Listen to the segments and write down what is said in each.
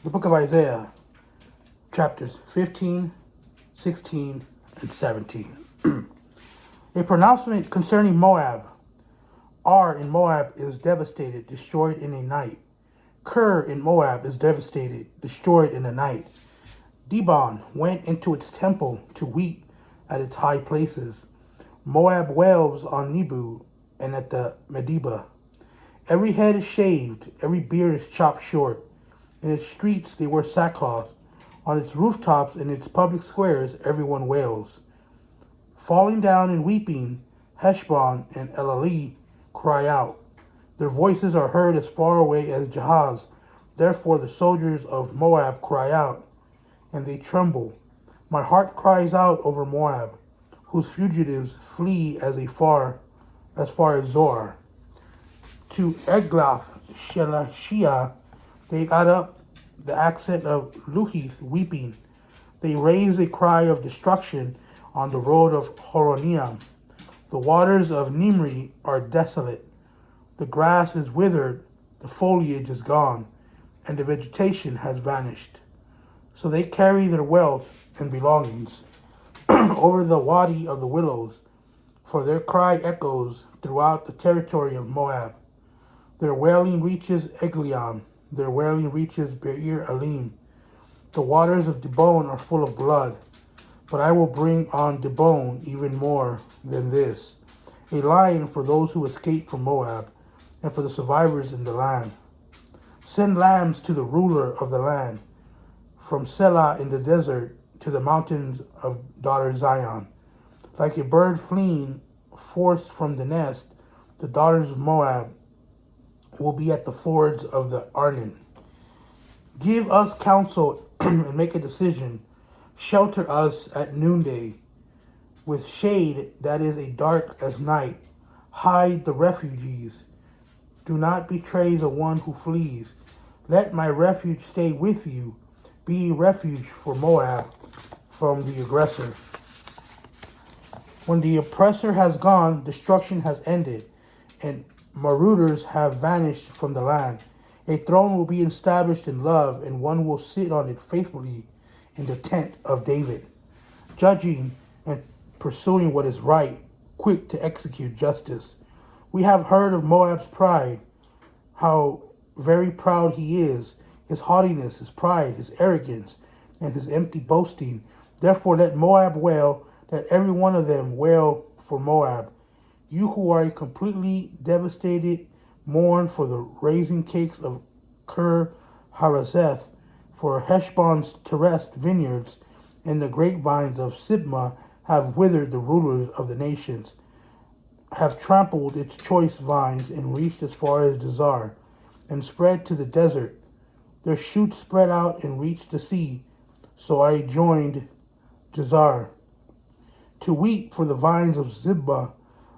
The book of Isaiah, chapters 15, 16, and 17. A pronouncement concerning Moab. Ar in Moab is devastated, destroyed in a night. Ker in Moab is devastated, destroyed in a night. Dibon went into its temple to weep at its high places. Moab wails on Nebo and at the Medeba. Every head is shaved, every beard is chopped short. In its streets they wear sackcloth. On its rooftops and its public squares everyone wails. Falling down and weeping, Heshbon and Elealeh cry out. Their voices are heard as far away as Jahaz. Therefore the soldiers of Moab cry out, and they tremble. My heart cries out over Moab, whose fugitives flee as far as Zoar. To Eglath Shelishiyah they got up the accent of Luhith weeping. They raise a cry of destruction on the road of Horonaim. The waters of Nimri are desolate. The grass is withered, the foliage is gone, and the vegetation has vanished. So they carry their wealth and belongings over the wadi of the willows, for their cry echoes throughout the territory of Moab. Their wailing reaches Eglaim, their wailing reaches Beer Elim. The waters of Dibon are full of blood, but I will bring on Dibon even more than this, a lion for those who escape from Moab, and for the survivors in the land. Send lambs to the ruler of the land, from Selah in the desert to the mountains of daughter Zion. Like a bird fleeing, forced from the nest, the daughters of Moab will be at the fords of the Arnon. Give us counsel and make a decision. Shelter us at noonday. With shade that is a dark as night, hide the refugees. Do not betray the one who flees. Let my refuge stay with you. Be refuge for Moab from the aggressor. When the oppressor has gone, destruction has ended, and marauders have vanished from the land. A throne will be established in love, and one will sit on it faithfully in the tent of David, judging and pursuing what is right, quick to execute justice. We have heard of Moab's pride, how very proud he is, his haughtiness, his pride, his arrogance, and his empty boasting. Therefore let Moab wail, let every one of them wail for Moab. You who are completely devastated, mourn for the raisin cakes of Ker Harazeth, for Heshbon's terraced vineyards, and the grapevines of Sibmah have withered. The rulers of the nations have trampled its choice vines and reached as far as Dezar, and spread to the desert. Their shoots spread out and reached the sea. So I joined Dezar. To weep for the vines of Zibmah,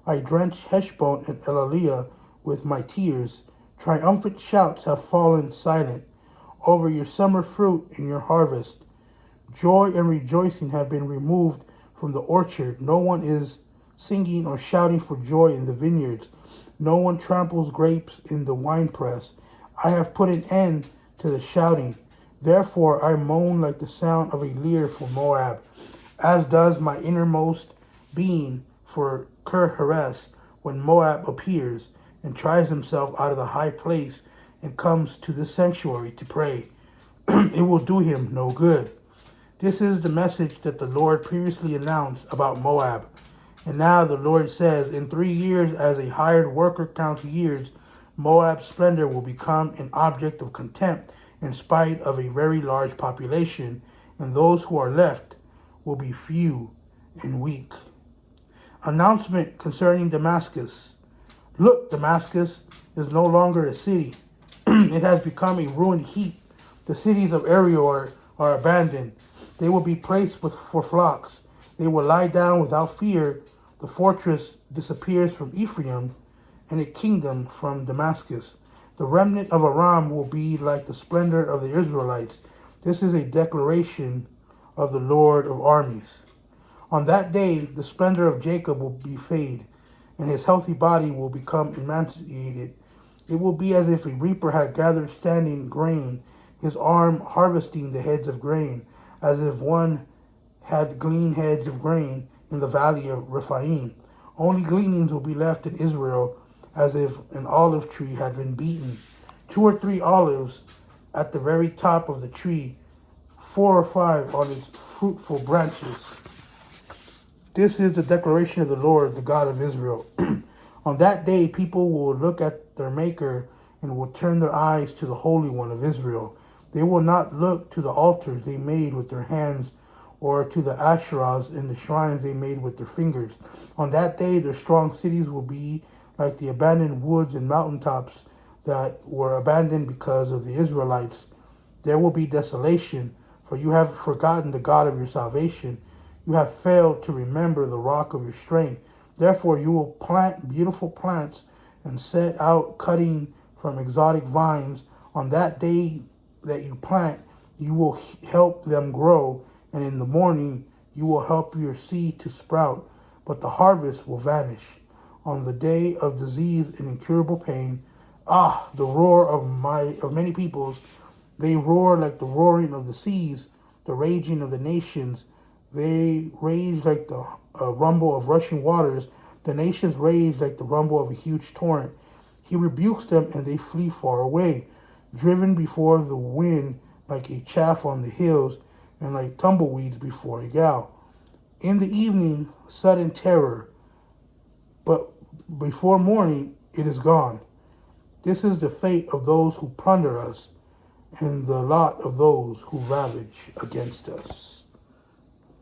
I drenched Heshbon and Elealeh with my tears. Triumphant shouts have fallen silent over your summer fruit and your harvest. Joy and rejoicing have been removed from the orchard. No one is singing or shouting for joy in the vineyards. No one tramples grapes in the winepress. I have put an end to the shouting. Therefore I moan like the sound of a lyre for Moab, as does my innermost being for Ker Heres when Moab appears and tries himself out of the high place and comes to this sanctuary to pray. It will do him no good. This is the message that the Lord previously announced about Moab. And now the Lord says, in 3 years, as a hired worker counts years, Moab's splendor will become an object of contempt in spite of a very large population, and those who are left will be few and weak. Announcement concerning Damascus. Look, Damascus is no longer a city. It has become a ruined heap. The cities of Arior are abandoned. They will be placed for flocks. They will lie down without fear. The fortress disappears from Ephraim, and a kingdom from Damascus. The remnant of Aram will be like the splendor of the Israelites. This is a declaration of the Lord of armies. On that day, the splendor of Jacob will be fade, and his healthy body will become emaciated. It will be as if a reaper had gathered standing grain. his arm harvesting the heads of grain, as if one had gleaned heads of grain in the valley of Rephaim. Only gleanings will be left in Israel, as if an olive tree had been beaten. 2 or 3 olives at the very top of the tree, 4 or 5 on its fruitful branches. This is the declaration of the Lord, the God of Israel. On that day, people will look at their Maker and will turn their eyes to the Holy One of Israel. They will not look to the altars they made with their hands, or to the Asherahs and the shrines they made with their fingers. On that day, their strong cities will be like the abandoned woods and mountaintops that were abandoned because of the Israelites. There will be desolation, for you have forgotten the God of your salvation. You have failed to remember the rock of your strength. Therefore you will plant beautiful plants and set out cutting from exotic vines. On that day that you plant, you will help them grow, and in the morning you will help your seed to sprout, but the harvest will vanish. On the day of disease and incurable pain, the roar of many peoples, they roar like the roaring of the seas, the raging of the nations. They rage like the rumble of rushing waters. The nations rage like the rumble of a huge torrent. He rebukes them, and they flee far away, driven before the wind like a chaff on the hills, and like tumbleweeds before a gale. In the evening, sudden terror, but before morning it is gone. This is the fate of those who plunder us, and the lot of those who ravage against us.